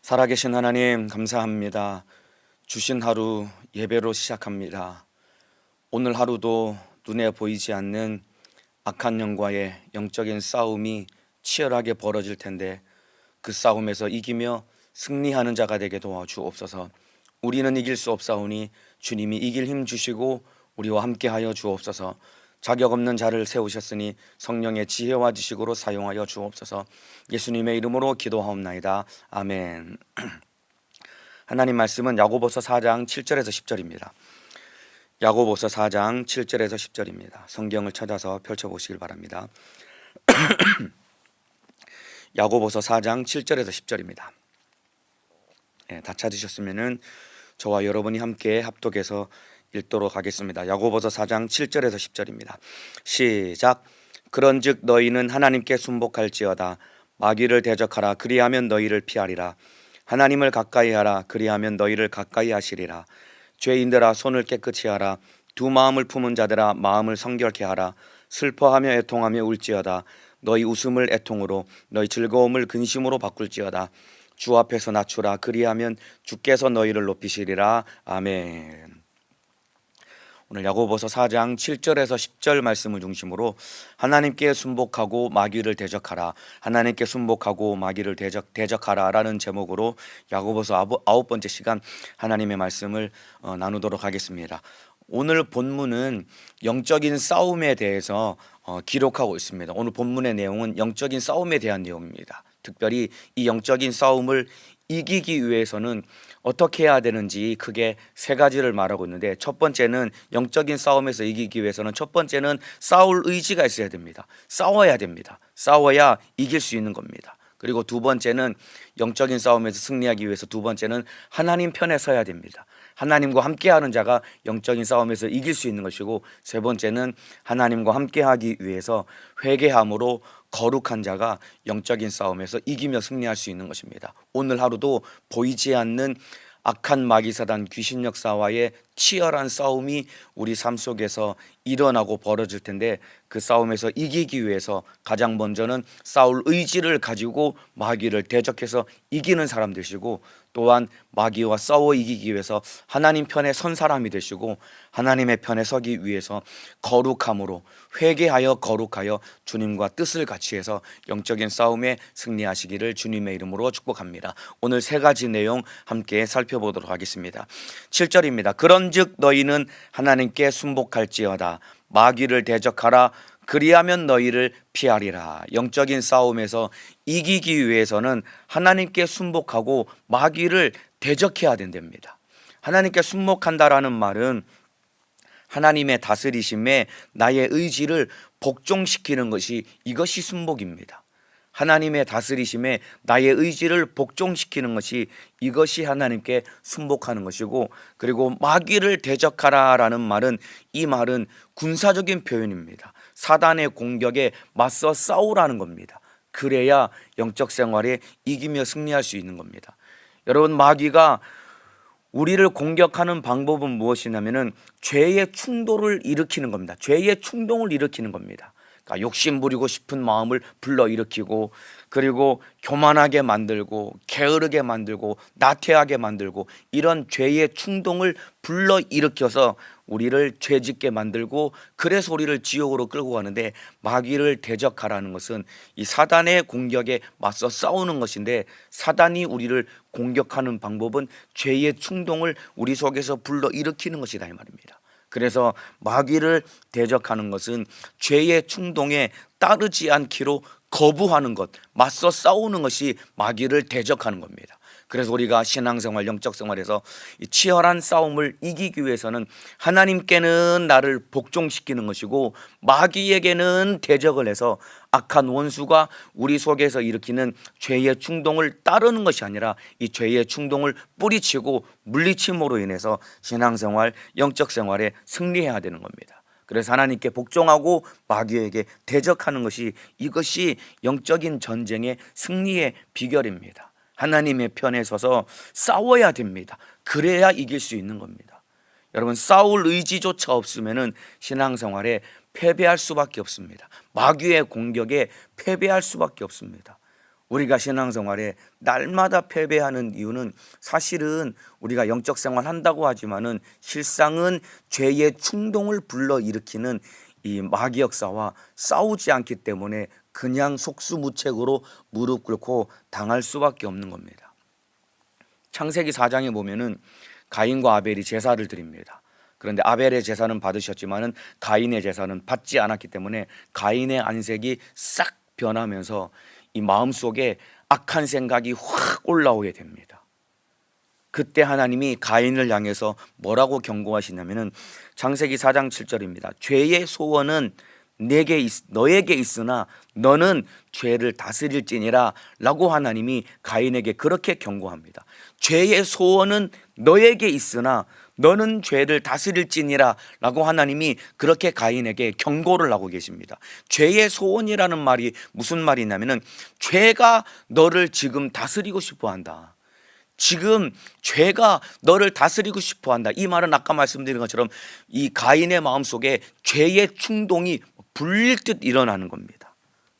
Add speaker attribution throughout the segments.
Speaker 1: 살아계신 하나님 감사합니다. 주신 하루 예배로 시작합니다. 오늘 하루도 눈에 보이지 않는 악한 영과의 영적인 싸움이 치열하게 벌어질 텐데 그 싸움에서 이기며 승리하는 자가 되게 도와주옵소서. 우리는 이길 수 없사오니 주님이 이길 힘 주시고 우리와 함께하여 주옵소서. 자격 없는 자를 세우셨으니 성령의 지혜와 지식으로 사용하여 주옵소서. 예수님의 이름으로 기도하옵나이다. 아멘. 하나님 말씀은 야고보서 4장 7절에서 10절입니다. 야고보서 4장 7절에서 10절입니다. 성경을 찾아서 펼쳐보시길 바랍니다. 야고보서 4장 7절에서 10절입니다. 다 찾으셨으면 저와 여러분이 함께 합독해서 읽도록 하겠습니다. 야고보서 4장 7절에서 10절입니다. 시작. 그런즉 너희는 하나님께 순복할지어다. 마귀를 대적하라. 그리하면 너희를 피하리라. 하나님을 가까이 하라. 그리하면 너희를 가까이 하시리라. 죄인들아 손을 깨끗이 하라. 두 마음을 품은 자들아 마음을 성결케 하라. 슬퍼하며 애통하며 울지어다. 너희 웃음을 애통으로 너희 즐거움을 근심으로 바꿀지어다. 주 앞에서 낮추라. 그리하면 주께서 너희를 높이시리라. 아멘. 오늘 야고보서 4장 7절에서 10절 말씀을 중심으로 하나님께 순복하고 마귀를 대적하라, 하나님께 순복하고 마귀를 대적하라 라는 제목으로 야고보서 9번째 시간 하나님의 말씀을 나누도록 하겠습니다. 오늘 본문은 영적인 싸움에 대해서 기록하고 있습니다. 오늘 본문의 내용은 영적인 싸움에 대한 내용입니다. 특별히 이 영적인 싸움을 이기기 위해서는 어떻게 해야 되는지 크게 세 가지를 말하고 있는데, 첫 번째는 영적인 싸움에서 이기기 위해서는 첫 번째는 싸울 의지가 있어야 됩니다. 싸워야 됩니다. 싸워야 이길 수 있는 겁니다. 그리고 두 번째는 영적인 싸움에서 승리하기 위해서 두 번째는 하나님 편에 서야 됩니다. 하나님과 함께하는 자가 영적인 싸움에서 이길 수 있는 것이고, 세 번째는 하나님과 함께하기 위해서 회개함으로 거룩한 자가 영적인 싸움에서 이기며 승리할 수 있는 것입니다. 오늘 하루도 보이지 않는 악한 마귀사단 귀신 역사와의 치열한 싸움이 우리 삶 속에서 일어나고 벌어질 텐데, 그 싸움에서 이기기 위해서 가장 먼저는 싸울 의지를 가지고 마귀를 대적해서 이기는 사람 되시고, 또한 마귀와 싸워 이기기 위해서 하나님 편에 선 사람이 되시고, 하나님의 편에 서기 위해서 거룩함으로 회개하여 거룩하여 주님과 뜻을 같이 해서 영적인 싸움에 승리하시기를 주님의 이름으로 축복합니다. 오늘 세 가지 내용 함께 살펴보도록 하겠습니다. 7절입니다. 그런즉 너희는 하나님께 순복할지어다. 마귀를 대적하라. 그리하면 너희를 피하리라. 영적인 싸움에서 이기기 위해서는 하나님께 순복하고 마귀를 대적해야 된답니다. 하나님께 순복한다라는 말은 하나님의 다스리심에 나의 의지를 복종시키는 것이, 이것이 순복입니다. 하나님의 다스리심에 나의 의지를 복종시키는 것이, 이것이 하나님께 순복하는 것이고, 그리고 마귀를 대적하라라는 말은, 이 말은 군사적인 표현입니다. 사단의 공격에 맞서 싸우라는 겁니다. 그래야 영적 생활에 이기며 승리할 수 있는 겁니다. 여러분, 마귀가 우리를 공격하는 방법은 무엇이냐면은 죄의 충동을 일으키는 겁니다. 죄의 충동을 일으키는 겁니다. 그러니까 욕심 부리고 싶은 마음을 불러일으키고, 그리고 교만하게 만들고, 게으르게 만들고, 나태하게 만들고, 이런 죄의 충동을 불러일으켜서 우리를 죄짓게 만들고, 그래서 우리를 지옥으로 끌고 가는데, 마귀를 대적하라는 것은 이 사단의 공격에 맞서 싸우는 것인데, 사단이 우리를 공격하는 방법은 죄의 충동을 우리 속에서 불러일으키는 것이다 이 말입니다. 그래서 마귀를 대적하는 것은 죄의 충동에 따르지 않기로 거부하는 것, 맞서 싸우는 것이 마귀를 대적하는 겁니다. 그래서 우리가 신앙생활, 영적생활에서 이 치열한 싸움을 이기기 위해서는 하나님께는 나를 복종시키는 것이고, 마귀에게는 대적을 해서 악한 원수가 우리 속에서 일으키는 죄의 충동을 따르는 것이 아니라 이 죄의 충동을 뿌리치고 물리침으로 인해서 신앙생활, 영적생활에 승리해야 되는 겁니다. 그래서 하나님께 복종하고 마귀에게 대적하는 것이, 이것이 영적인 전쟁의 승리의 비결입니다. 하나님의 편에 서서 싸워야 됩니다. 그래야 이길 수 있는 겁니다. 여러분, 싸울 의지조차 없으면은 신앙생활에 패배할 수밖에 없습니다. 마귀의 공격에 패배할 수밖에 없습니다. 우리가 신앙생활에 날마다 패배하는 이유는 사실은 우리가 영적 생활 한다고 하지만은 실상은 죄의 충동을 불러일으키는 이 마귀 역사와 싸우지 않기 때문에 그냥 속수무책으로 무릎 꿇고 당할 수밖에 없는 겁니다. 창세기 4장에 보면은 가인과 아벨이 제사를 드립니다. 그런데 아벨의 제사는 받으셨지만은 가인의 제사는 받지 않았기 때문에 가인의 안색이 싹 변하면서 이 마음속에 악한 생각이 확 올라오게 됩니다. 그때 하나님이 가인을 향해서 뭐라고 경고하시냐면은 창세기 4장 7절입니다. 죄의 소원은 너에게 있으나 너는 죄를 다스릴지니라 라고 하나님이 가인에게 그렇게 경고합니다. 죄의 소원은 너에게 있으나 너는 죄를 다스릴지니라 라고 하나님이 그렇게 가인에게 경고를 하고 계십니다. 죄의 소원이라는 말이 무슨 말이냐면은 죄가 너를 지금 다스리고 싶어 한다. 지금 죄가 너를 다스리고 싶어 한다. 이 말은 아까 말씀드린 것처럼 이 가인의 마음속에 죄의 충동이 불릴 듯 일어나는 겁니다.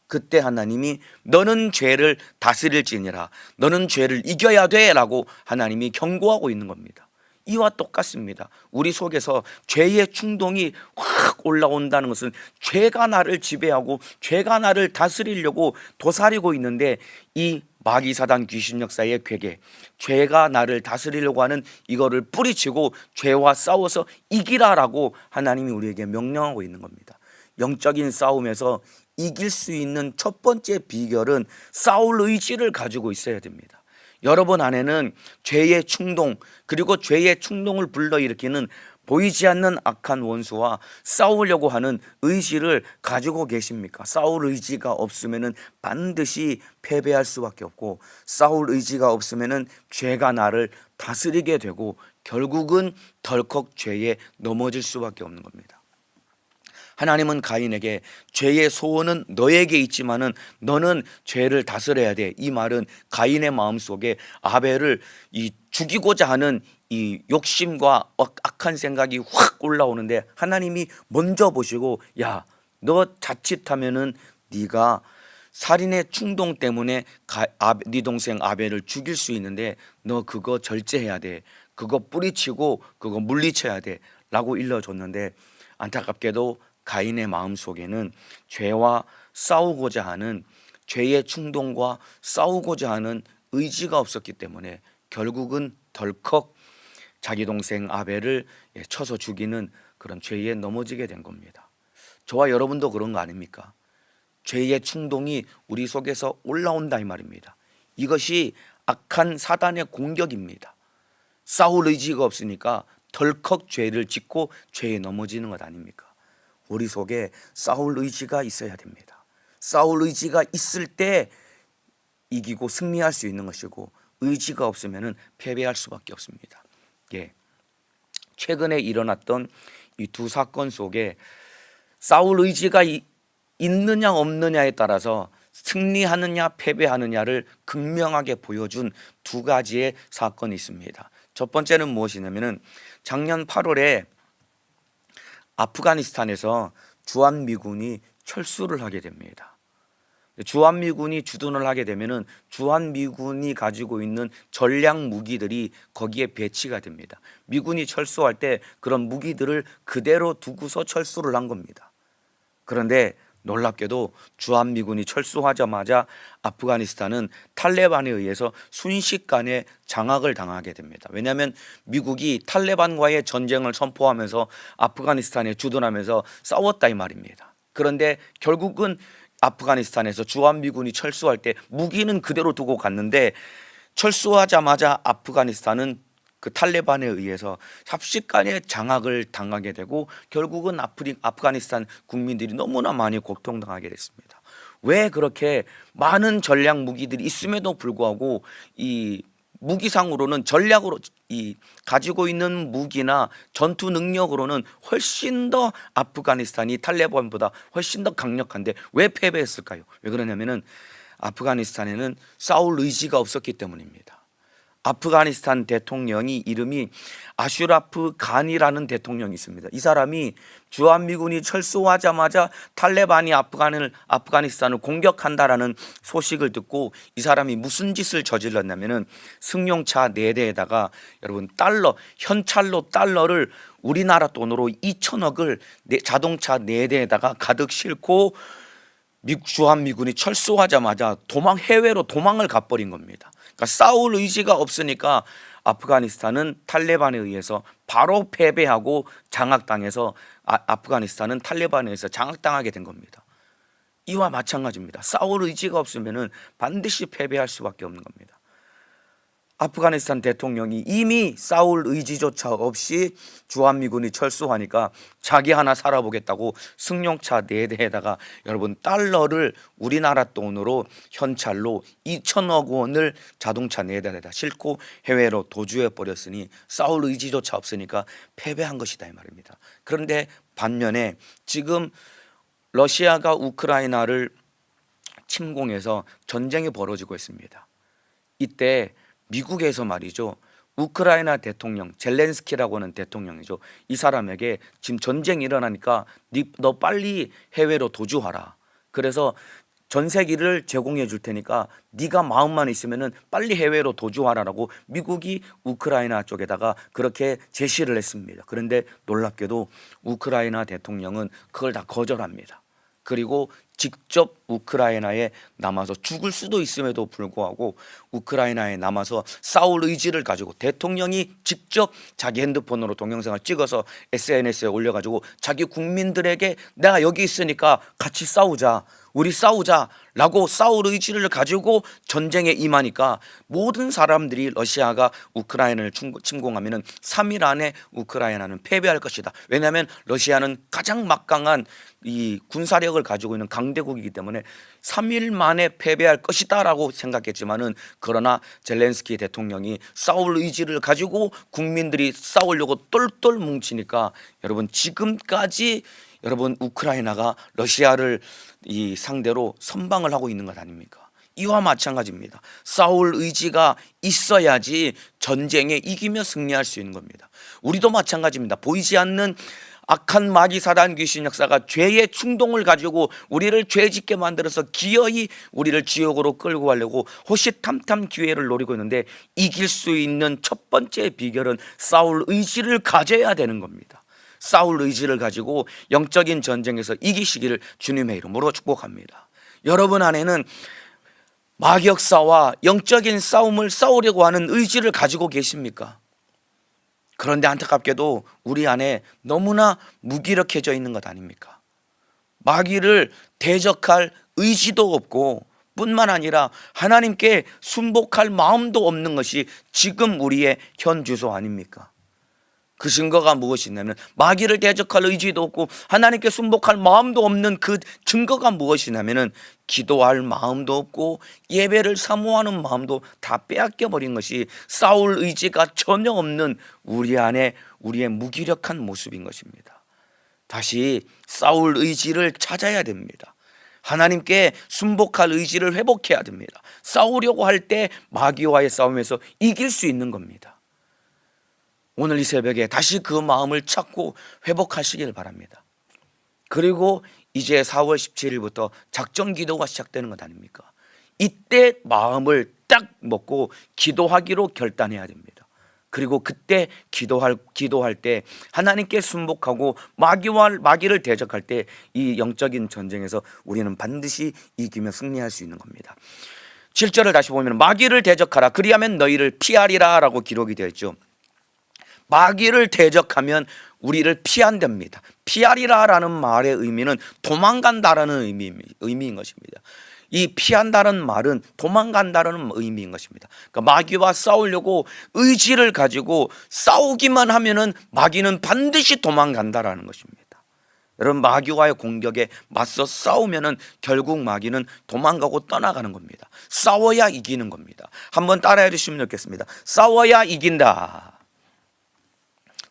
Speaker 1: 그때 하나님이 너는 죄를 다스릴지니라, 너는 죄를 이겨야 돼 라고 하나님이 경고하고 있는 겁니다. 이와 똑같습니다. 우리 속에서 죄의 충동이 확 올라온다는 것은 죄가 나를 지배하고 죄가 나를 다스리려고 도사리고 있는데 이 마귀 사단 귀신 역사의 괴계, 죄가 나를 다스리려고 하는 이거를 뿌리치고 죄와 싸워서 이기라라고 하나님이 우리에게 명령하고 있는 겁니다. 영적인 싸움에서 이길 수 있는 첫 번째 비결은 싸울 의지를 가지고 있어야 됩니다. 여러분 안에는 죄의 충동, 그리고 죄의 충동을 불러일으키는 보이지 않는 악한 원수와 싸우려고 하는 의지를 가지고 계십니까? 싸울 의지가 없으면 반드시 패배할 수밖에 없고, 싸울 의지가 없으면 죄가 나를 다스리게 되고 결국은 덜컥 죄에 넘어질 수밖에 없는 겁니다. 하나님은 가인에게 죄의 소원은 너에게 있지만은 너는 죄를 다스려야 돼. 이 말은 가인의 마음속에 아벨을 죽이고자 하는 이 욕심과 악한 생각이 확 올라오는데 하나님이 먼저 보시고, 야, 너 자칫하면은 네가 살인의 충동 때문에 네 동생 아벨을 죽일 수 있는데 너 그거 절제해야 돼. 그거 뿌리치고 그거 물리쳐야 돼 라고 일러줬는데, 안타깝게도 가인의 마음속에는 죄와 싸우고자 하는 죄의 충동과 싸우고자 하는 의지가 없었기 때문에 결국은 덜컥 자기 동생 아벨을 쳐서 죽이는 그런 죄에 넘어지게 된 겁니다. 저와 여러분도 그런 거 아닙니까? 죄의 충동이 우리 속에서 올라온다 이 말입니다. 이것이 악한 사단의 공격입니다. 싸울 의지가 없으니까 덜컥 죄를 짓고 죄에 넘어지는 것 아닙니까? 우리 속에 싸울 의지가 있어야 됩니다. 싸울 의지가 있을 때 이기고 승리할 수 있는 것이고, 의지가 없으면 패배할 수밖에 없습니다. 최근에 일어났던 이 두 사건 속에 싸울 의지가 있느냐 없느냐에 따라서 승리하느냐 패배하느냐를 극명하게 보여준 두 가지의 사건이 있습니다. 첫 번째는 무엇이냐면은 작년 8월에 아프가니스탄에서 주한미군이 철수를 하게 됩니다. 주한미군이 주둔을 하게 되면은 주한미군이 가지고 있는 전략 무기들이 거기에 배치가 됩니다. 미군이 철수할 때 그런 무기들을 그대로 두고서 철수를 한 겁니다. 그런데 놀랍게도 주한미군이 철수하자마자 아프가니스탄은 탈레반에 의해서 순식간에 장악을 당하게 됩니다. 왜냐하면 미국이 탈레반과의 전쟁을 선포하면서 아프가니스탄에 주둔하면서 싸웠다 이 말입니다. 그런데 결국은 아프가니스탄에서 주한미군이 철수할 때 무기는 그대로 두고 갔는데, 철수하자마자 아프가니스탄은 그 탈레반에 의해서 삽시간에 장악을 당하게 되고 결국은 아프가니스탄 국민들이 너무나 많이 고통당하게 됐습니다. 왜 그렇게 많은 전략 무기들이 있음에도 불구하고 이 무기상으로는 전략으로 가지고 있는 무기나 전투 능력으로는 훨씬 더 아프가니스탄이 탈레반보다 훨씬 더 강력한데 왜 패배했을까요? 왜 그러냐면은 아프가니스탄에는 싸울 의지가 없었기 때문입니다. 아프가니스탄 대통령이 이름이 아슈라프 간이라는 대통령이 있습니다. 이 사람이 주한미군이 철수하자마자 탈레반이 아프가니스탄을 공격한다라는 소식을 듣고 이 사람이 무슨 짓을 저질렀냐면은 승용차 4대에다가 여러분 현찰로 달러를 우리나라 돈으로 2천억을 자동차 4대에다가 가득 싣고 주한미군이 철수하자마자 해외로 도망을 가버린 겁니다. 그러니까 싸울 의지가 없으니까 아프가니스탄은 탈레반에 의해서 바로 패배하고 장악당해서 아프가니스탄은 탈레반에 의해서 장악당하게 된 겁니다. 이와 마찬가지입니다. 싸울 의지가 없으면 반드시 패배할 수밖에 없는 겁니다. 아프가니스탄 대통령이 이미 싸울 의지조차 없이 주한미군이 철수하니까 자기 하나 살아보겠다고 승용차 4대에다가 여러분 달러를 우리나라 돈으로 현찰로 2천억 원을 자동차 4대에다 싣고 해외로 도주해 버렸으니 싸울 의지조차 없으니까 패배한 것이다 이 말입니다. 그런데 반면에 지금 러시아가 우크라이나를 침공해서 전쟁이 벌어지고 있습니다. 이때 미국에서 말이죠, 우크라이나 대통령 젤렌스키라고 하는 대통령이죠. 이 사람에게 지금 전쟁이 일어나니까 너 빨리 해외로 도주하라. 그래서 전세기를 제공해 줄 테니까 네가 마음만 있으면은 빨리 해외로 도주하라라고 미국이 우크라이나 쪽에다가 그렇게 제시를 했습니다. 그런데 놀랍게도 우크라이나 대통령은 그걸 다 거절합니다. 그리고 직접 우크라이나에 남아서 죽을 수도 있음에도 불구하고 우크라이나에 남아서 싸울 의지를 가지고 대통령이 직접 자기 핸드폰으로 동영상을 찍어서 SNS에 올려가지고 자기 국민들에게 내가 여기 있으니까 같이 싸우자, 우리 싸우자라고 싸울 의지를 가지고 전쟁에 임하니까 모든 사람들이 러시아가 우크라이나를 침공하면 3일 안에 우크라이나는 패배할 것이다. 왜냐하면 러시아는 가장 막강한 이 군사력을 가지고 있는 강대국이기 때문에 3일 만에 패배할 것이다 라고 생각했지만은, 그러나 젤렌스키 대통령이 싸울 의지를 가지고 국민들이 싸우려고 똘똘 뭉치니까 여러분 지금까지 여러분 우크라이나가 러시아를 이 상대로 선방을 하고 있는 것 아닙니까? 이와 마찬가지입니다. 싸울 의지가 있어야지 전쟁에 이기며 승리할 수 있는 겁니다. 우리도 마찬가지입니다. 보이지 않는 악한 마귀 사단 귀신 역사가 죄의 충동을 가지고 우리를 죄짓게 만들어서 기어이 우리를 지옥으로 끌고 가려고 호시탐탐 기회를 노리고 있는데, 이길 수 있는 첫 번째 비결은 싸울 의지를 가져야 되는 겁니다. 싸울 의지를 가지고 영적인 전쟁에서 이기시기를 주님의 이름으로 축복합니다. 여러분 안에는 마격사와 영적인 싸움을 싸우려고 하는 의지를 가지고 계십니까? 그런데 안타깝게도 우리 안에 너무나 무기력해져 있는 것 아닙니까? 마귀를 대적할 의지도 없고 뿐만 아니라 하나님께 순복할 마음도 없는 것이 지금 우리의 현 주소 아닙니까? 그 증거가 무엇이냐면, 마귀를 대적할 의지도 없고 하나님께 순복할 마음도 없는 그 증거가 무엇이냐면, 기도할 마음도 없고 예배를 사모하는 마음도 다 빼앗겨 버린 것이 싸울 의지가 전혀 없는 우리 안에 우리의 무기력한 모습인 것입니다. 다시 싸울 의지를 찾아야 됩니다. 하나님께 순복할 의지를 회복해야 됩니다. 싸우려고 할 때 마귀와의 싸움에서 이길 수 있는 겁니다. 오늘 이 새벽에 다시 그 마음을 찾고 회복하시길 바랍니다. 그리고 이제 4월 17일부터 작전 기도가 시작되는 것 아닙니까? 이때 마음을 딱 먹고 기도하기로 결단해야 됩니다. 그리고 그때 기도할 때 하나님께 순복하고 마귀를 대적할 때 이 영적인 전쟁에서 우리는 반드시 이기며 승리할 수 있는 겁니다. 7절을 다시 보면 마귀를 대적하라, 그리하면 너희를 피하리라 라고 기록이 되어 있죠. 마귀를 대적하면 우리를 피한답니다. 피하리라라는 말의 의미는 도망간다라는 의미인 것입니다. 이 피한다는 말은 도망간다라는 의미인 것입니다. 그러니까 마귀와 싸우려고 의지를 가지고 싸우기만 하면은 마귀는 반드시 도망간다라는 것입니다. 여러분, 마귀와의 공격에 맞서 싸우면은 결국 마귀는 도망가고 떠나가는 겁니다. 싸워야 이기는 겁니다. 한번 따라해 주시면 좋겠습니다. 싸워야 이긴다.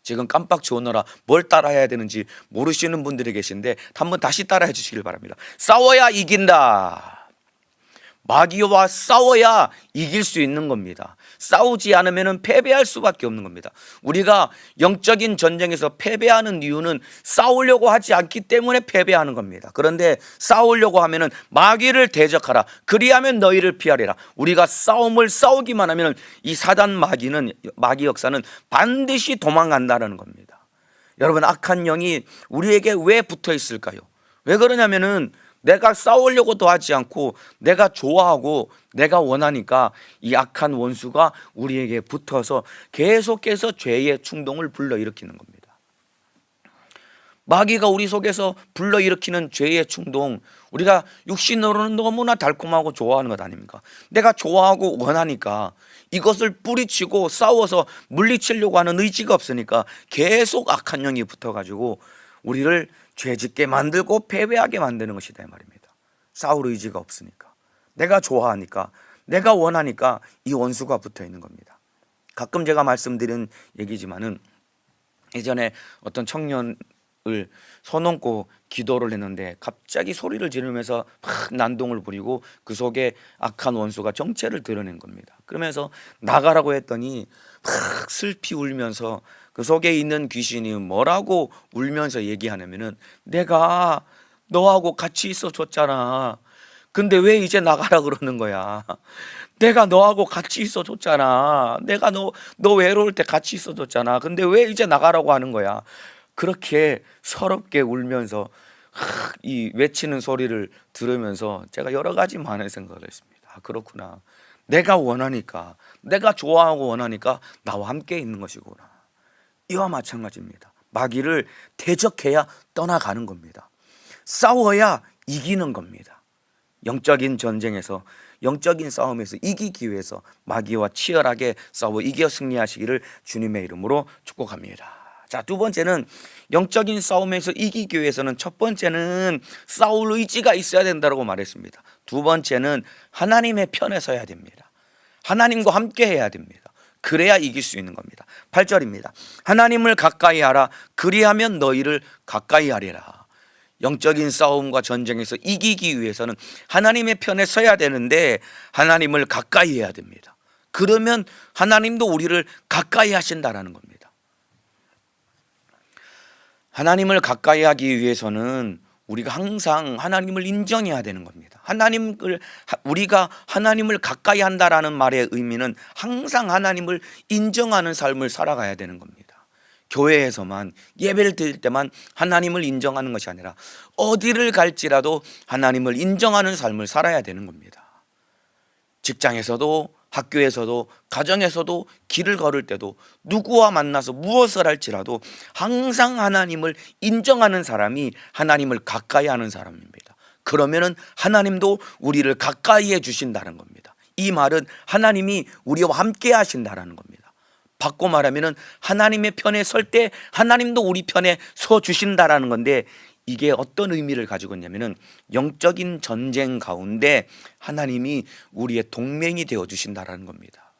Speaker 1: 지금 깜빡 지우느라 뭘 따라해야 되는지 모르시는 분들이 계신데 한번 다시 따라해 주시길 바랍니다. 싸워야 이긴다. 마귀와 싸워야 이길 수 있는 겁니다. 싸우지 않으면 패배할 수밖에 없는 겁니다. 우리가 영적인 전쟁에서 패배하는 이유는 싸우려고 하지 않기 때문에 패배하는 겁니다. 그런데 싸우려고 하면 마귀를 대적하라, 그리하면 너희를 피하리라. 우리가 싸움을 싸우기만 하면 이 사단 마귀 역사는 반드시 도망간다는 겁니다. 여러분, 악한 영이 우리에게 왜 붙어 있을까요? 왜 그러냐면은 내가 싸우려고도 하지 않고 내가 좋아하고 내가 원하니까 이 악한 원수가 우리에게 붙어서 계속해서 죄의 충동을 불러일으키는 겁니다. 마귀가 우리 속에서 불러일으키는 죄의 충동, 우리가 육신으로는 너무나 달콤하고 좋아하는 것 아닙니까? 내가 좋아하고 원하니까 이것을 뿌리치고 싸워서 물리치려고 하는 의지가 없으니까 계속 악한 영이 붙어가지고 우리를 죄짓게 만들고 패배하게 만드는 것이다 이 말입니다. 싸울 의지가 없으니까, 내가 좋아하니까, 내가 원하니까 이 원수가 붙어 있는 겁니다. 가끔 제가 말씀드린 얘기지만은 예전에 어떤 청년을 손 얹고 기도를 했는데 갑자기 소리를 지르면서 막 난동을 부리고 그 속에 악한 원수가 정체를 드러낸 겁니다. 그러면서 나가라고 했더니 막 슬피 울면서 그 속에 있는 귀신이 뭐라고 울면서 얘기하냐면은 내가 너하고 같이 있어 줬잖아. 근데 왜 이제 나가라 그러는 거야? 내가 너하고 같이 있어 줬잖아. 내가 너 외로울 때 같이 있어 줬잖아. 근데 왜 이제 나가라고 하는 거야? 그렇게 서럽게 울면서 이 외치는 소리를 들으면서 제가 여러 가지 많은 생각을 했습니다. 아, 그렇구나. 내가 원하니까, 내가 좋아하고 원하니까 나와 함께 있는 것이구나. 이와 마찬가지입니다. 마귀를 대적해야 떠나가는 겁니다. 싸워야 이기는 겁니다. 영적인 전쟁에서, 영적인 싸움에서 이기기 위해서 마귀와 치열하게 싸워 이겨 승리하시기를 주님의 이름으로 축복합니다. 자, 두 번째는 영적인 싸움에서 이기기 위해서는 첫 번째는 싸울 의지가 있어야 된다고 말했습니다. 두 번째는 하나님의 편에 서야 됩니다. 하나님과 함께 해야 됩니다. 그래야 이길 수 있는 겁니다. 8절입니다. 하나님을 가까이 하라, 그리하면 너희를 가까이 하리라. 영적인 싸움과 전쟁에서 이기기 위해서는 하나님의 편에 서야 되는데 하나님을 가까이 해야 됩니다. 그러면 하나님도 우리를 가까이 하신다라는 겁니다. 하나님을 가까이 하기 위해서는 우리가 항상 하나님을 인정해야 되는 겁니다. 우리가 하나님을 가까이 한다라는 말의 의미는 항상 하나님을 인정하는 삶을 살아가야 되는 겁니다. 교회에서만, 예배를 드릴 때만 하나님을 인정하는 것이 아니라 어디를 갈지라도 하나님을 인정하는 삶을 살아야 되는 겁니다. 직장에서도, 학교에서도, 가정에서도, 길을 걸을 때도, 누구와 만나서 무엇을 할지라도 항상 하나님을 인정하는 사람이 하나님을 가까이 하는 사람입니다. 그러면은 하나님도 우리를 가까이 해 주신다는 겁니다. 이 말은 하나님이 우리와 함께 하신다라는 겁니다. 바꿔 말하면은 하나님의 편에 설 때 하나님도 우리 편에 서 주신다라는 건데, 이게 어떤 의미를 가지고 있냐면은 영적인 전쟁 가운데 하나님이 우리의 동맹이 되어 주신다라는 겁니다.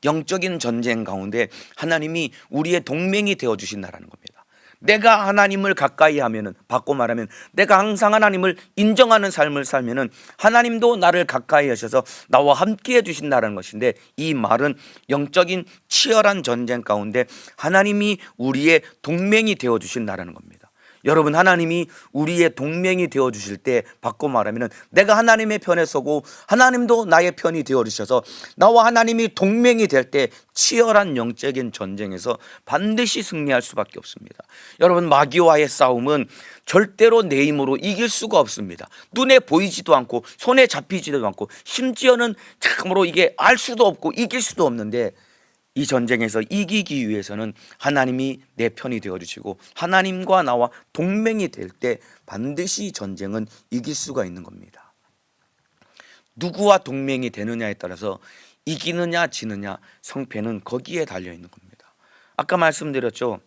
Speaker 1: 영적인 전쟁 가운데 하나님이 우리의 동맹이 되어 주신다라는 겁니다. 내가 하나님을 가까이 하면은, 바꿔 말하면 내가 항상 하나님을 인정하는 삶을 살면은 하나님도 나를 가까이 하셔서 나와 함께 해 주신다는 것인데, 이 말은 영적인 치열한 전쟁 가운데 하나님이 우리의 동맹이 되어 주신다는 겁니다. 여러분, 하나님이 우리의 동맹이 되어 주실 때, 바꿔 말하면 내가 하나님의 편에 서고 하나님도 나의 편이 되어 주셔서 나와 하나님이 동맹이 될 때 치열한 영적인 전쟁에서 반드시 승리할 수밖에 없습니다. 여러분, 마귀와의 싸움은 절대로 내 힘으로 이길 수가 없습니다. 눈에 보이지도 않고 손에 잡히지도 않고 심지어는 참으로 이게 알 수도 없고 이길 수도 없는데, 이 전쟁에서 이기기 위해서는 하나님이 내 편이 되어주시고 하나님과 나와 동맹이 될 때 반드시 전쟁은 이길 수가 있는 겁니다. 누구와 동맹이 되느냐에 따라서 이기느냐 지느냐, 성패는 거기에 달려있는 겁니다. 아까 말씀드렸죠.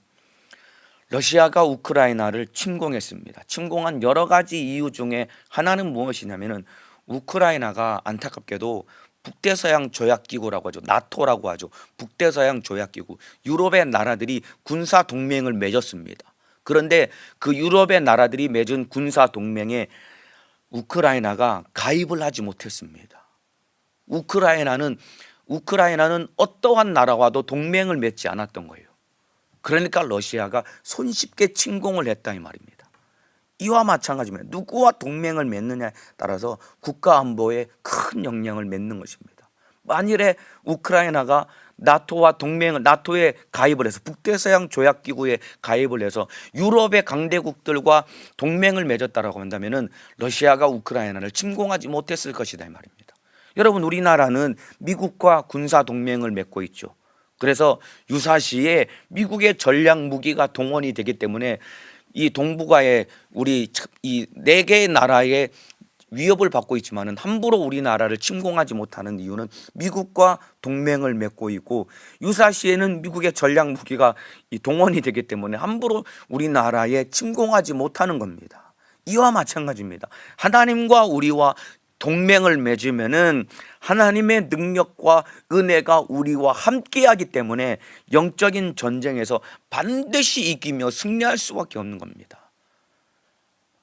Speaker 1: 러시아가 우크라이나를 침공했습니다. 침공한 여러 가지 이유 중에 하나는 무엇이냐면은 우크라이나가 안타깝게도 북대서양 조약기구라고 하죠. 나토라고 하죠. 북대서양 조약기구, 유럽의 나라들이 군사 동맹을 맺었습니다. 그런데 그 유럽의 나라들이 맺은 군사 동맹에 우크라이나가 가입을 하지 못했습니다. 우크라이나는 어떠한 나라와도 동맹을 맺지 않았던 거예요. 그러니까 러시아가 손쉽게 침공을 했다 이 말입니다. 이와 마찬가지입니다. 누구와 동맹을 맺느냐에 따라서 국가 안보에 큰 영향을 맺는 것입니다. 만일에 우크라이나가 나토에 가입을 해서 북대서양 조약기구에 가입을 해서 유럽의 강대국들과 동맹을 맺었다라고 한다면은 러시아가 우크라이나를 침공하지 못했을 것이다 이 말입니다. 여러분, 우리나라는 미국과 군사 동맹을 맺고 있죠. 그래서 유사시에 미국의 전략 무기가 동원이 되기 때문에 이 동북아의 우리 이 4개의 나라의 위협을 받고 있지만은 함부로 우리나라를 침공하지 못하는 이유는 미국과 동맹을 맺고 있고, 유사시에는 미국의 전략 무기가 동원이 되기 때문에 함부로 우리나라에 침공하지 못하는 겁니다. 이와 마찬가지입니다. 하나님과 우리와 동맹을 맺으면은 하나님의 능력과 은혜가 우리와 함께하기 때문에 영적인 전쟁에서 반드시 이기며 승리할 수밖에 없는 겁니다.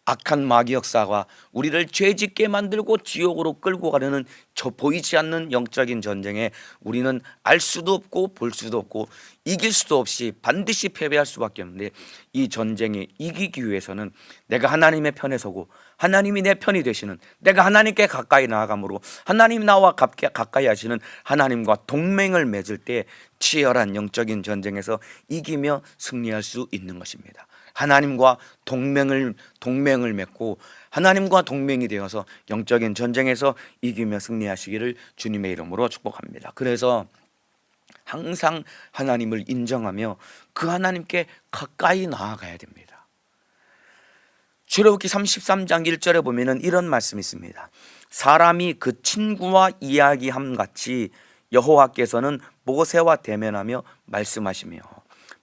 Speaker 1: 악한 마귀 역사가 우리를 죄짓게 만들고 지옥으로 끌고 가려는 저 보이지 않는 영적인 전쟁에 우리는 알 수도 없고 볼 수도 없고 이길 수도 없이 반드시 패배할 수밖에 없는데, 이 전쟁에 이기기 위해서는 내가 하나님의 편에 서고 하나님이 내 편이 되시는, 내가 하나님께 가까이 나아감으로 하나님 나와 가까이 하시는 하나님과 동맹을 맺을 때 치열한 영적인 전쟁에서 이기며 승리할 수 있는 것입니다. 하나님과 동맹을 맺고 하나님과 동맹이 되어서 영적인 전쟁에서 이기며 승리하시기를 주님의 이름으로 축복합니다. 그래서 항상 하나님을 인정하며 그 하나님께 가까이 나아가야 됩니다. 출애굽기 33장 1절에 보면은 이런 말씀이 있습니다. 사람이 그 친구와 이야기함 같이 여호와께서는 모세와 대면하며 말씀하시며,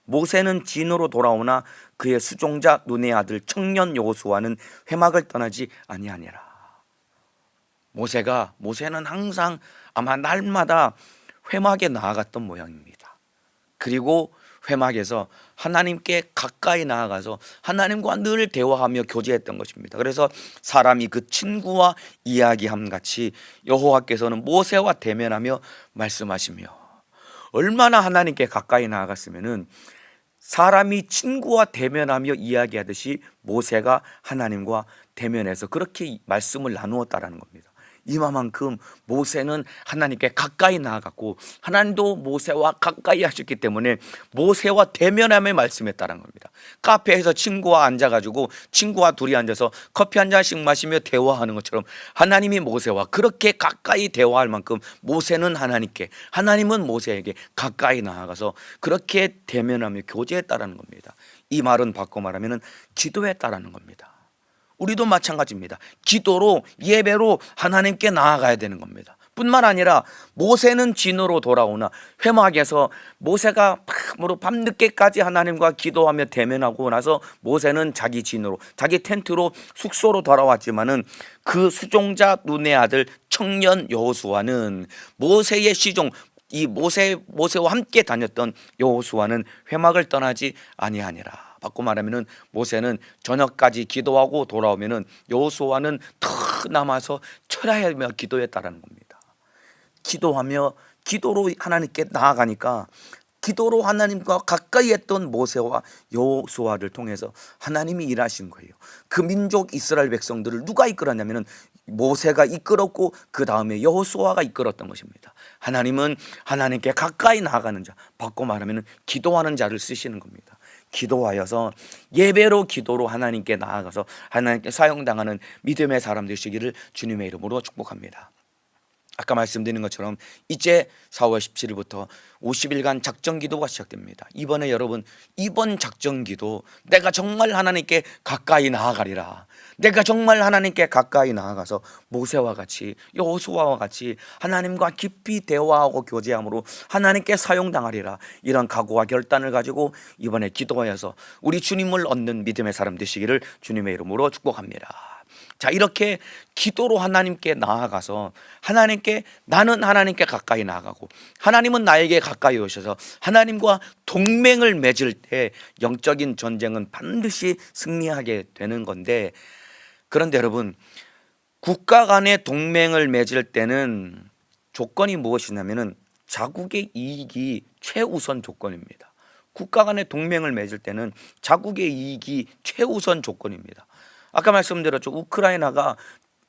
Speaker 1: 모세는 진으로 돌아오나 그의 수종자 눈의 아들 청년 여호수아는 회막을 떠나지 아니하니라. 모세는 항상 아마 날마다 회막에 나아갔던 모양입니다. 그리고 회막에서 하나님께 가까이 나아가서 하나님과 늘 대화하며 교제했던 것입니다. 그래서 사람이 그 친구와 이야기함 같이 여호와께서는 모세와 대면하며 말씀하시며, 얼마나 하나님께 가까이 나아갔으면은 사람이 친구와 대면하며 이야기하듯이 모세가 하나님과 대면해서 그렇게 말씀을 나누었다라는 겁니다. 이만큼 모세는 하나님께 가까이 나아갔고 하나님도 모세와 가까이 하셨기 때문에 모세와 대면하며 말씀했다는 겁니다. 카페에서 친구와 앉아가지고 친구와 둘이 앉아서 커피 한 잔씩 마시며 대화하는 것처럼 하나님이 모세와 그렇게 가까이 대화할 만큼 모세는 하나님께, 하나님은 모세에게 가까이 나아가서 그렇게 대면하며 교제했다라는 겁니다. 이 말은 바꿔 말하면 기도했다라는 겁니다. 우리도 마찬가지입니다. 기도로, 예배로 하나님께 나아가야 되는 겁니다. 뿐만 아니라 모세는 진으로 돌아오나 회막에서 모세가 밤늦게까지 하나님과 기도하며 대면하고 나서 모세는 자기 진으로, 자기 텐트로, 숙소로 돌아왔지만은 그 수종자 눈의 아들 청년 여호수아는 모세의 시종, 이 모세와 함께 다녔던 여호수아는 회막을 떠나지 아니하니라. 바꿔 말하면은 모세는 저녁까지 기도하고 돌아오면은 여호수아는 더 남아서 철야하며 기도했다라는 겁니다. 기도로 하나님께 나아가니까, 기도로 하나님과 가까이 했던 모세와 여호수아를 통해서 하나님이 일하신 거예요. 그 민족 이스라엘 백성들을 누가 이끌었냐면은 모세가 이끌었고 그 다음에 여호수아가 이끌었던 것입니다. 하나님은 하나님께 가까이 나아가는 자, 바꿔 말하면 기도하는 자를 쓰시는 겁니다. 기도하여서 예배로, 기도로 하나님께 나아가서 하나님께 사용당하는 믿음의 사람 되시기를 주님의 이름으로 축복합니다. 아까 말씀드린 것처럼 이제 4월 17일부터 50일간 작정기도가 시작됩니다. 이번에 여러분, 이번 작정기도 내가 정말 하나님께 가까이 나아가리라, 내가 정말 하나님께 가까이 나아가서 모세와 같이, 여호수아와 같이 하나님과 깊이 대화하고 교제함으로 하나님께 사용당하리라, 이런 각오와 결단을 가지고 이번에 기도하여서 우리 주님을 얻는 믿음의 사람 되시기를 주님의 이름으로 축복합니다. 자, 이렇게 기도로 하나님께 나아가서 나는 하나님께 가까이 나아가고 하나님은 나에게 가까이 오셔서 하나님과 동맹을 맺을 때 영적인 전쟁은 반드시 승리하게 되는 건데, 그런데 여러분, 국가 간의 동맹을 맺을 때는 조건이 무엇이냐면은 자국의 이익이 최우선 조건입니다. 국가 간의 동맹을 맺을 때는 자국의 이익이 최우선 조건입니다. 아까 말씀드렸죠. 우크라이나가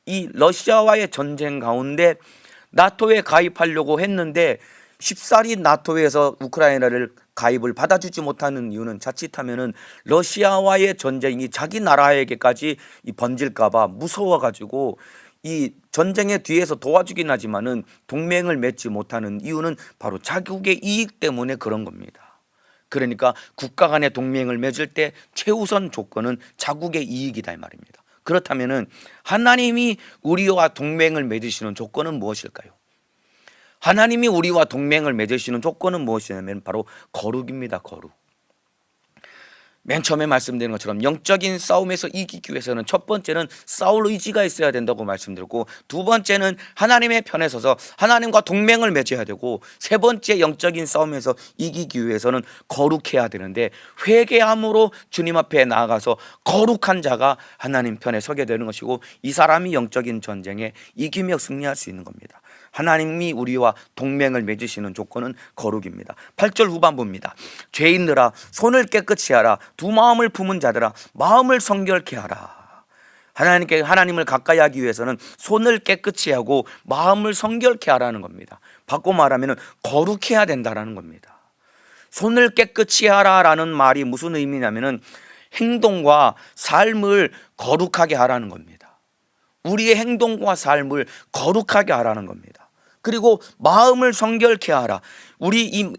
Speaker 1: 이 러시아와의 전쟁 가운데 나토에 가입하려고 했는데 쉽사리 나토에서 우크라이나를 가입을 받아주지 못하는 이유는 자칫하면은 러시아와의 전쟁이 자기 나라에게까지 번질까봐 무서워가지고 이 전쟁의 뒤에서 도와주긴 하지만은 동맹을 맺지 못하는 이유는 바로 자국의 이익 때문에 그런 겁니다. 그러니까 국가 간의 동맹을 맺을 때 최우선 조건은 자국의 이익이다 이 말입니다. 그렇다면은 하나님이 우리와 동맹을 맺으시는 조건은 무엇일까요? 하나님이 우리와 동맹을 맺으시는 조건은 무엇이냐면 바로 거룩입니다. 거룩. 맨 처음에 말씀드린 것처럼 영적인 싸움에서 이기기 위해서는 첫 번째는 싸울 의지가 있어야 된다고 말씀드렸고, 두 번째는 하나님의 편에 서서 하나님과 동맹을 맺어야 되고, 세 번째 영적인 싸움에서 이기기 위해서는 거룩해야 되는데, 회개함으로 주님 앞에 나아가서 거룩한 자가 하나님 편에 서게 되는 것이고, 이 사람이 영적인 전쟁에 이기며 승리할 수 있는 겁니다. 하나님이 우리와 동맹을 맺으시는 조건은 거룩입니다. 8절 후반부입니다. 죄인들아 손을 깨끗이 하라. 두 마음을 품은 자들아 마음을 성결케 하라. 하나님을 가까이 하기 위해서는 손을 깨끗이 하고 마음을 성결케 하라는 겁니다. 바꿔 말하면 거룩해야 된다라는 겁니다. 손을 깨끗이 하라라는 말이 무슨 의미냐면은 행동과 삶을 거룩하게 하라는 겁니다. 우리의 행동과 삶을 거룩하게 하라는 겁니다. 그리고 마음을 성결케 하라.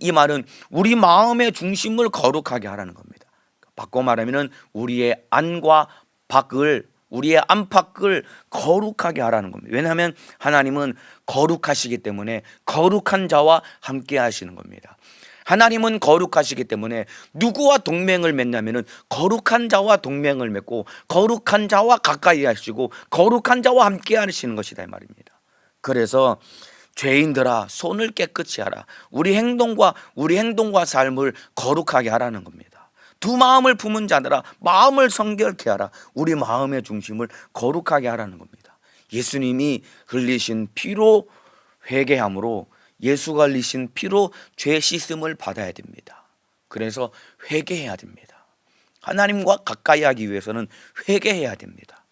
Speaker 1: 이 말은 우리 마음의 중심을 거룩하게 하라는 겁니다. 바꿔 말하면 우리의 안과 밖을, 우리의 안팎을 거룩하게 하라는 겁니다. 왜냐하면 하나님은 거룩하시기 때문에 거룩한 자와 함께 하시는 겁니다. 하나님은 거룩하시기 때문에 누구와 동맹을 맺냐면은 거룩한 자와 동맹을 맺고 거룩한 자와 가까이 하시고 거룩한 자와 함께 하시는 것이다 이 말입니다. 그래서 죄인들아 손을 깨끗이 하라. 우리 행동과 삶을 거룩하게 하라는 겁니다. 두 마음을 품은 자들아 마음을 성결케 하라. 우리 마음의 중심을 거룩하게 하라는 겁니다. 예수님이 흘리신 피로 회개함으로, 예수가 흘리신 피로 죄 씻음을 받아야 됩니다. 그래서 회개해야 됩니다. 하나님과 가까이 하기 위해서는 회개해야 됩니다.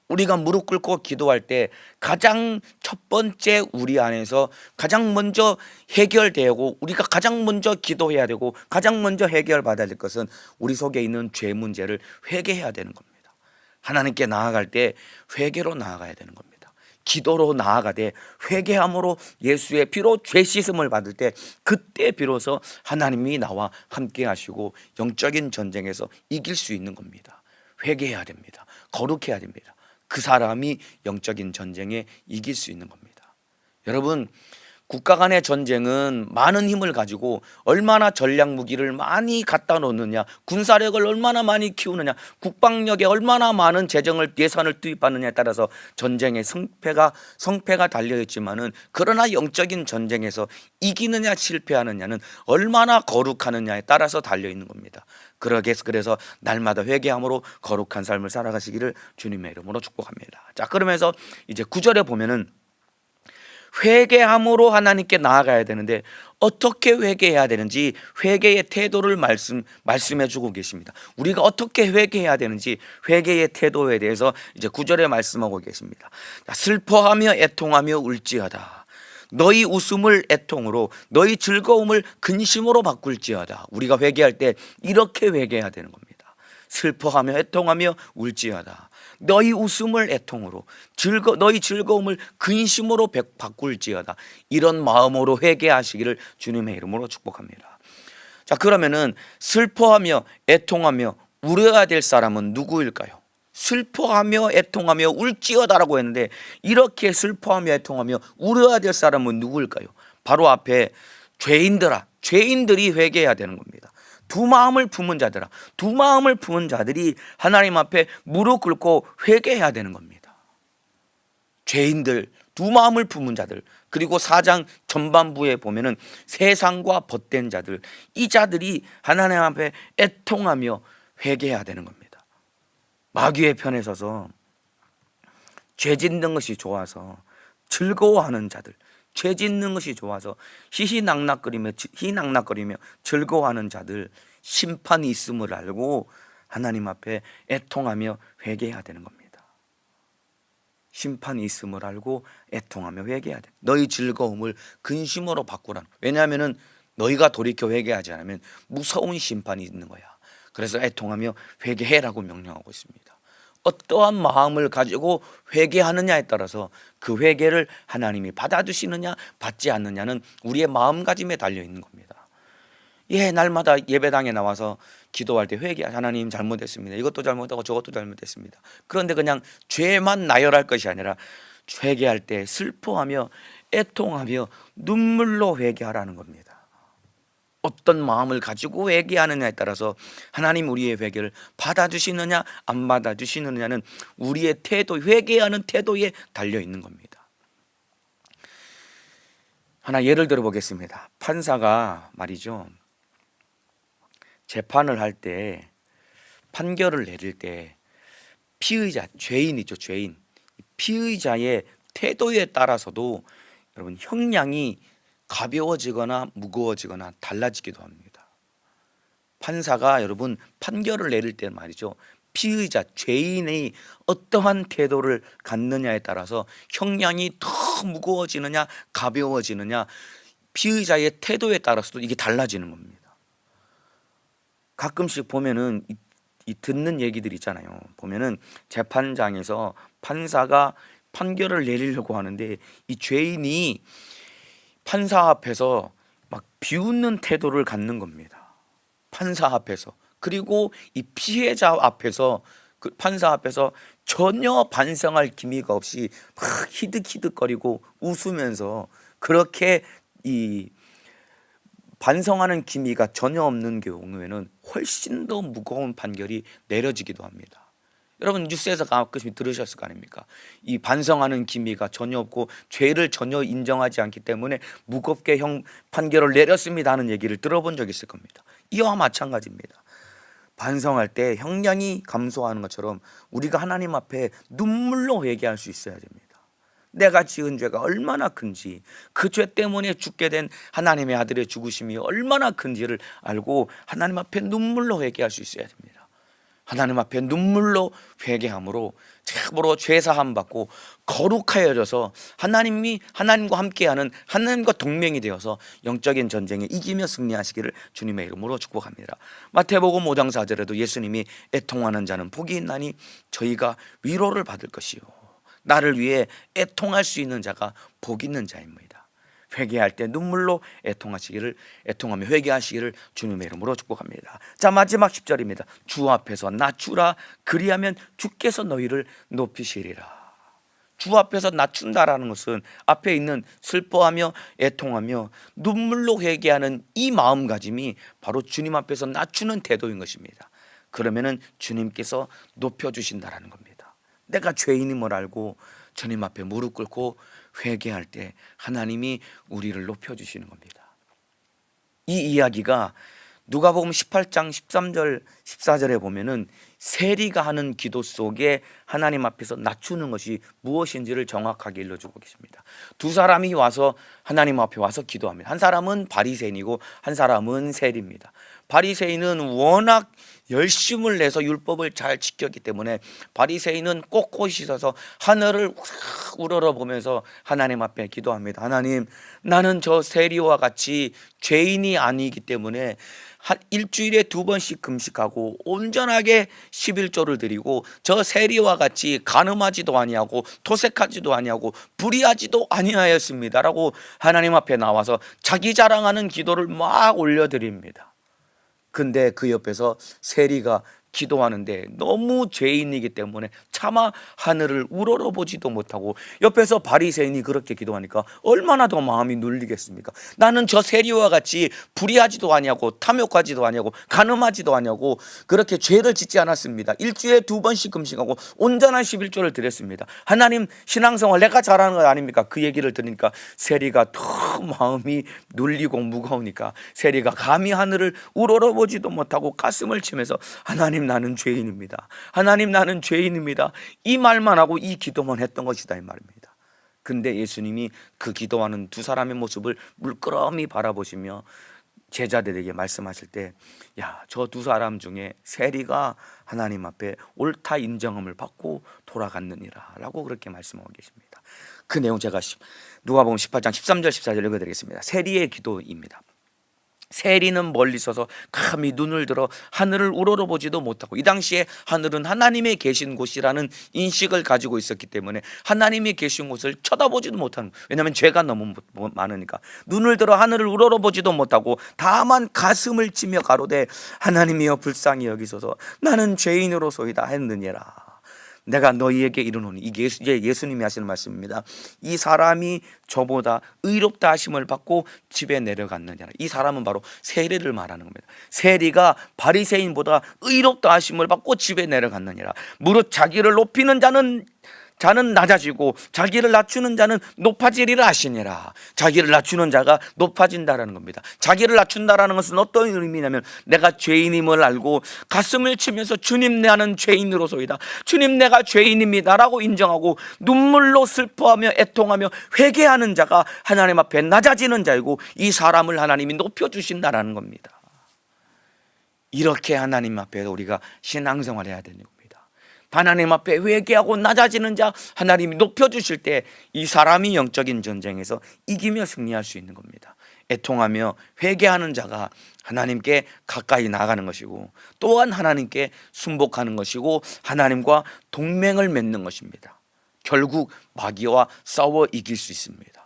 Speaker 1: 우리가 무릎 꿇고 기도할 때 가장 첫 번째 우리 안에서 가장 먼저 해결되고 우리가 가장 먼저 기도해야 되고 가장 먼저 해결받아야 될 것은 우리 속에 있는 죄 문제를 회개해야 되는 겁니다. 하나님께 나아갈 때 회개로 나아가야 되는 겁니다. 기도로 나아가되 회개함으로 예수의 피로 죄 씻음을 받을 때 그때 비로소 하나님이 나와 함께 하시고 영적인 전쟁에서 이길 수 있는 겁니다. 회개해야 됩니다. 거룩해야 됩니다. 그 사람이 영적인 전쟁에 이길 수 있는 겁니다. 여러분, 국가 간의 전쟁은 많은 힘을 가지고 얼마나 전략 무기를 많이 갖다 놓느냐, 군사력을 얼마나 많이 키우느냐, 국방력에 얼마나 많은 예산을 투입하느냐에 따라서 전쟁의 성패가 달려있지만은, 그러나 영적인 전쟁에서 이기느냐 실패하느냐는 얼마나 거룩하느냐에 따라서 달려있는 겁니다. 그래서 날마다 회개함으로 거룩한 삶을 살아가시기를 주님의 이름으로 축복합니다. 자, 그러면서 이제 9절에 보면은 회개함으로 하나님께 나아가야 되는데 어떻게 회개해야 되는지 회개의 태도를 말씀해 주고 계십니다. 우리가 어떻게 회개해야 되는지 회개의 태도에 대해서 이제 9절에 말씀하고 계십니다. 슬퍼하며 애통하며 울지어다. 너희 웃음을 애통으로 너희 즐거움을 근심으로 바꿀지어다. 우리가 회개할 때 이렇게 회개해야 되는 겁니다. 슬퍼하며 애통하며 울지어다. 너희 웃음을 애통으로 너희 즐거움을 근심으로 바꿀지어다. 이런 마음으로 회개하시기를 주님의 이름으로 축복합니다. 자, 그러면은 슬퍼하며 애통하며 울어야 될 사람은 누구일까요? 슬퍼하며 애통하며 울지어다라고 했는데 이렇게 슬퍼하며 애통하며 울어야 될 사람은 누구일까요? 바로 앞에 죄인들이 회개해야 되는 겁니다. 두 마음을 품은 자들이 하나님 앞에 무릎 꿇고 회개해야 되는 겁니다. 죄인들, 두 마음을 품은 자들, 그리고 4장 전반부에 보면은 세상과 벗된 자들, 이 자들이 하나님 앞에 애통하며 회개해야 되는 겁니다. 마귀의 편에 서서 죄 짓는 것이 좋아서 즐거워하는 자들, 죄 짓는 것이 좋아서 희희낙낙거리며 즐거워하는 자들, 심판이 있음을 알고 하나님 앞에 애통하며 회개해야 되는 겁니다. 심판이 있음을 알고 애통하며 회개해야 돼. 너희 즐거움을 근심으로 바꾸라는. 왜냐하면 너희가 돌이켜 회개하지 않으면 무서운 심판이 있는 거야. 그래서 애통하며 회개해라고 명령하고 있습니다. 어떠한 마음을 가지고 회개하느냐에 따라서 그 회개를 하나님이 받아주시느냐 받지 않느냐는 우리의 마음가짐에 달려 있는 겁니다. 날마다 예배당에 나와서 기도할 때 하나님 잘못했습니다. 이것도 잘못하고 저것도 잘못했습니다. 그런데 그냥 죄만 나열할 것이 아니라 회개할 때 슬퍼하며 애통하며 눈물로 회개하라는 겁니다. 어떤 마음을 가지고 회개하느냐에 따라서 하나님 우리의 회개를 받아주시느냐 안 받아주시느냐는 우리의 태도, 회개하는 태도에 달려 있는 겁니다. 하나 예를 들어 보겠습니다. 판사가 말이죠, 재판을 할 때, 판결을 내릴 때 피의자, 죄인이죠, 죄인, 피의자의 태도에 따라서도 여러분 형량이 가벼워지거나 무거워지거나 달라지기도 합니다. 판사가 여러분 판결을 내릴 때 말이죠, 피의자, 죄인의 어떠한 태도를 갖느냐에 따라서 형량이 더 무거워지느냐 가벼워지느냐, 피의자의 태도에 따라서도 이게 달라지는 겁니다. 가끔씩 보면은 이 듣는 얘기들 있잖아요. 보면은 재판장에서 판사가 판결을 내리려고 하는데 이 죄인이 판사 앞에서 막 비웃는 태도를 갖는 겁니다. 판사 앞에서. 그리고 이 피해자 앞에서, 그 판사 앞에서 전혀 반성할 기미가 없이 막 히득히득거리고 웃으면서 그렇게 이 반성하는 기미가 전혀 없는 경우에는 훨씬 더 무거운 판결이 내려지기도 합니다. 여러분 뉴스에서 가끔씩 들으셨을 거 아닙니까? 이 반성하는 기미가 전혀 없고 죄를 전혀 인정하지 않기 때문에 무겁게 판결을 내렸습니다 하는 얘기를 들어본 적 있을 겁니다. 이와 마찬가지입니다. 반성할 때 형량이 감소하는 것처럼 우리가 하나님 앞에 눈물로 회개할 수 있어야 됩니다. 내가 지은 죄가 얼마나 큰지, 그 죄 때문에 죽게 된 하나님의 아들의 죽으심이 얼마나 큰지를 알고 하나님 앞에 눈물로 회개할 수 있어야 됩니다. 하나님 앞에 눈물로 회개함으로 참으로 죄사함 받고 거룩하여져서 하나님과 함께하는, 하나님과 동맹이 되어서 영적인 전쟁에 이기며 승리하시기를 주님의 이름으로 축복합니다. 마태복음 5장 4절에도 예수님이 애통하는 자는 복이 있나니 저희가 위로를 받을 것이요, 나를 위해 애통할 수 있는 자가 복 있는 자입니다. 회개할 때 눈물로 애통하며 회개하시기를 주님의 이름으로 축복합니다. 자, 마지막 10절입니다. 주 앞에서 낮추라, 그리하면 주께서 너희를 높이시리라. 주 앞에서 낮춘다라는 것은 앞에 있는 슬퍼하며 애통하며 눈물로 회개하는 이 마음가짐이 바로 주님 앞에서 낮추는 태도인 것입니다. 그러면은 주님께서 높여주신다라는 겁니다. 내가 죄인임을 알고 주님 앞에 무릎 꿇고 회개할 때 하나님이 우리를 높여주시는 겁니다. 이 이야기가 누가복음 18장 13절 14절에 보면은 세리가 하는 기도 속에 하나님 앞에서 낮추는 것이 무엇인지를 정확하게 일러주고 계십니다. 두 사람이 와서 하나님 앞에 와서 기도합니다. 한 사람은 바리새인이고 한 사람은 세리입니다. 바리새인은 워낙 열심을 내서 율법을 잘 지켰기 때문에 바리새인은 꼿꼿이 서서 하늘을 우러러보면서 하나님 앞에 기도합니다. 하나님, 나는 저 세리와 같이 죄인이 아니기 때문에 일주일에 2번씩 금식하고 온전하게 11조를 드리고 저 세리와 같이 간음하지도 아니하고 토색하지도 아니하고 불의하지도 아니하였습니다 라고 하나님 앞에 나와서 자기 자랑하는 기도를 막 올려드립니다. 근데 그 옆에서 세리가 기도하는데 너무 죄인이기 때문에 차마 하늘을 우러러보지도 못하고 옆에서 바리새인이 그렇게 기도하니까 얼마나 더 마음이 눌리겠습니까? 나는 저 세리와 같이 불의하지도 아니하고 탐욕하지도 아니하고 간음하지도 아니하고 그렇게 죄를 짓지 않았습니다. 일주일에 2번씩 금식하고 온전한 11조를 드렸습니다. 하나님, 신앙생활 내가 잘하는 거 아닙니까? 그 얘기를 들으니까 세리가 더 마음이 눌리고 무거우니까 세리가 감히 하늘을 우러러보지도 못하고 가슴을 치면서 하나님, 하나님 나는 죄인입니다. 하나님 나는 죄인입니다. 이 말만 하고 이 기도만 했던 것이다 이 말입니다. 근데 예수님이 그 기도하는 두 사람의 모습을 물끄러미 바라보시며 제자들에게 말씀하실 때, 야, 저 두 사람 중에 세리가 하나님 앞에 옳다 인정함을 받고 돌아갔느니라 라고 그렇게 말씀하고 계십니다. 그 내용 제가 누가복음 18장 13절 14절 읽어드리겠습니다. 세리의 기도입니다. 세리는 멀리 서서 감히 눈을 들어 하늘을 우러러보지도 못하고, 이 당시에 하늘은 하나님의 계신 곳이라는 인식을 가지고 있었기 때문에 하나님이 계신 곳을 쳐다보지도 못하는, 왜냐하면 죄가 너무 많으니까 눈을 들어 하늘을 우러러보지도 못하고 다만 가슴을 치며 가로되 하나님이여 불쌍히 여기소서 나는 죄인으로소이다 했느니라. 내가 너희에게 이르노니, 이게 예수님이 하시는 말씀입니다. 이 사람이 저보다 의롭다 하심을 받고 집에 내려갔느냐. 이 사람은 바로 세리를 말하는 겁니다. 세리가 바리새인보다 의롭다 하심을 받고 집에 내려갔느니라. 무릇 자기를 높이는 자는 낮아지고 자기를 낮추는 자는 높아지리라 하시니라. 자기를 낮추는 자가 높아진다라는 겁니다. 자기를 낮춘다라는 것은 어떤 의미냐면, 내가 죄인임을 알고 가슴을 치면서 주님 나는 죄인으로소이다, 주님 내가 죄인입니다 라고 인정하고 눈물로 슬퍼하며 애통하며 회개하는 자가 하나님 앞에 낮아지는 자이고, 이 사람을 하나님이 높여주신다라는 겁니다. 이렇게 하나님 앞에 우리가 신앙생활 해야 되는 겁니다. 하나님 앞에 회개하고 낮아지는 자 하나님이 높여주실 때 이 사람이 영적인 전쟁에서 이기며 승리할 수 있는 겁니다. 애통하며 회개하는 자가 하나님께 가까이 나가는 것이고, 또한 하나님께 순복하는 것이고, 하나님과 동맹을 맺는 것입니다. 결국 마귀와 싸워 이길 수 있습니다.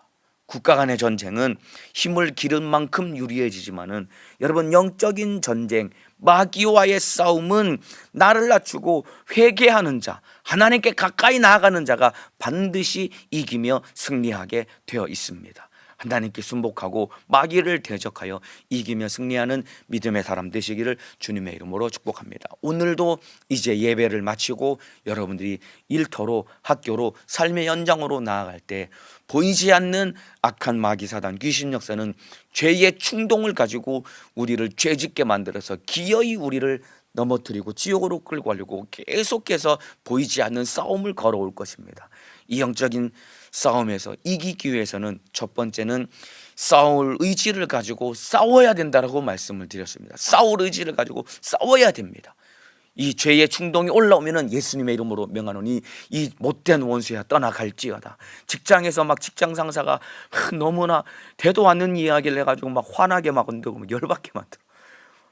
Speaker 1: 국가 간의 전쟁은 힘을 기른 만큼 유리해지지만은, 여러분, 영적인 전쟁, 마귀와의 싸움은 나를 낮추고 회개하는 자, 하나님께 가까이 나아가는 자가 반드시 이기며 승리하게 되어 있습니다. 하나님께 순복하고 마귀를 대적하여 이기며 승리하는 믿음의 사람 되시기를 주님의 이름으로 축복합니다. 오늘도 이제 예배를 마치고 여러분들이 일터로, 학교로, 삶의 연장으로 나아갈 때 보이지 않는 악한 마귀 사단 귀신 역사는 죄의 충동을 가지고 우리를 죄짓게 만들어서 기어이 우리를 넘어뜨리고 지옥으로 끌고 가려고 계속해서 보이지 않는 싸움을 걸어올 것입니다. 이 영적인 싸움에서 이기기 위해서는 첫 번째는 싸울 의지를 가지고 싸워야 된다라고 말씀을 드렸습니다. 싸울 의지를 가지고 싸워야 됩니다. 이 죄의 충동이 올라오면은 예수님의 이름으로 명하노니 이 못된 원수야 떠나갈지어다. 직장에서 막 직장 상사가 너무나 되도 않는 이야기를 해가지고 막 화나게 막 흔들고 막 열받게 만들어.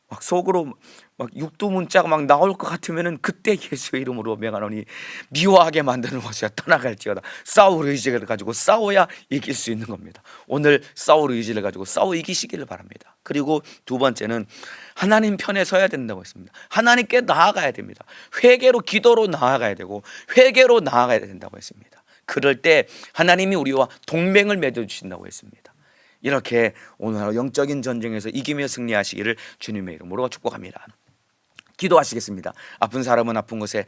Speaker 1: 막 속으로 막 육두문자가 막 나올 것 같으면은 그때 예수의 이름으로 명하노니 미워하게 만드는 것이야 떠나갈지어다. 싸울 의지를 가지고 싸워야 이길 수 있는 겁니다. 오늘 싸울 의지를 가지고 싸워 이기시기를 바랍니다. 그리고 두 번째는 하나님 편에 서야 된다고 했습니다. 하나님께 나아가야 됩니다. 회개로, 기도로 나아가야 되고 회개로 나아가야 된다고 했습니다. 그럴 때 하나님이 우리와 동맹을 맺어주신다고 했습니다. 이렇게 오늘 하루 영적인 전쟁에서 이기며 승리하시기를 주님의 이름으로 축복합니다. 기도하시겠습니다. 아픈 사람은 아픈 곳에,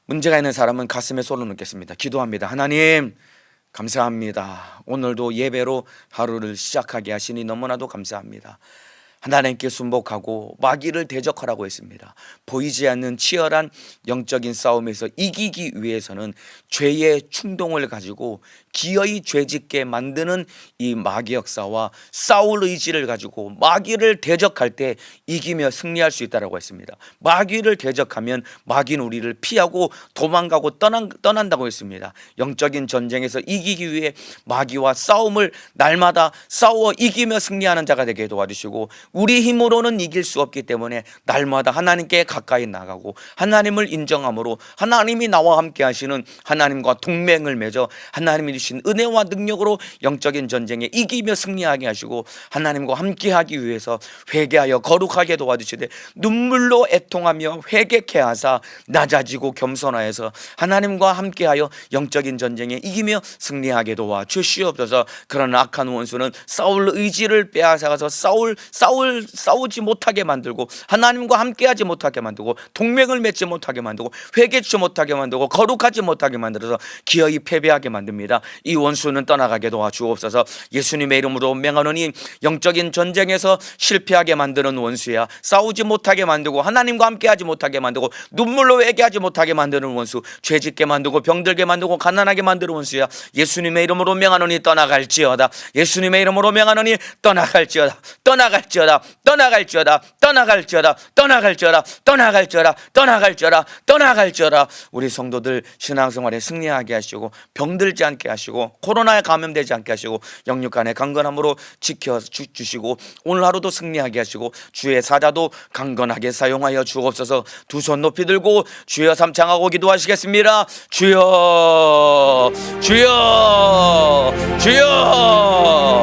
Speaker 1: 문제가 있는 사람은 가슴에 손을 넣겠습니다. 기도합니다. 하나님 감사합니다. 오늘도 예배로 하루를 시작하게 하시니 너무나도 감사합니다. 하나님께 순복하고 마귀를 대적하라고 했습니다. 보이지 않는 치열한 영적인 싸움에서 이기기 위해서는 죄의 충동을 가지고 기어이 죄짓게 만드는 이 마귀 역사와 싸울 의지를 가지고 마귀를 대적할 때 이기며 승리할 수 있다고 했습니다. 마귀를 대적하면 마귀는 우리를 피하고 도망가고 떠난다고 했습니다. 영적인 전쟁에서 이기기 위해 마귀와 싸움을 날마다 싸워 이기며 승리하는 자가 되게 도와주시고, 우리 힘으로는 이길 수 없기 때문에 날마다 하나님께 가까이 나가고 하나님을 인정함으로 하나님이 나와 함께 하시는 하나님과 동맹을 맺어 하나님이 주신 은혜와 능력으로 영적인 전쟁에 이기며 승리하게 하시고, 하나님과 함께 하기 위해서 회개하여 거룩하게 도와주시되 눈물로 애통하며 회개케 하사 낮아지고 겸손하여서 하나님과 함께하여 영적인 전쟁에 이기며 승리하게 도와주시옵소서. 그러나 악한 원수는 싸울 의지를 빼앗아가서 싸우지 못하게 만들고 하나님과 함께하지 못하게 만들고 동맹을 맺지 못하게 만들고 회개치 못하게 만들고 거룩하지 못하게 만들어서 기어이 패배하게 만듭니다. 이 원수는 떠나가게 도와주옵소서. 예수님의 이름으로 명하노니 영적인 전쟁에서 실패하게 만드는 원수야, 싸우지 못하게 만들고 하나님과 함께하지 못하게 만들고 눈물로 회개하지 못하게 만드는 원수, 죄짓게 만들고 병들게 만들고 가난하게 만드는 원수야, 예수님의 이름으로 명하노니 떠나갈지어다. 예수님의 이름으로 명하노니 떠나갈지어다. 떠나갈지어다. 떠나갈지어다. 떠나갈지어다. 떠나갈지어다. 떠나갈지어다. 떠나갈지어다. 떠나갈지어다. 우리 성도들 신앙생활에 승리하게 하시고 병들지 않게 하시고 코로나에 감염되지 않게 하시고 영육간의 강건함으로 지켜주시고 오늘 하루도 승리하게 하시고 주의 사자도 강건하게 사용하여 주옵소서. 두 손 높이 들고 주여 삼창하고 기도하시겠습니다. 주여 주여 주여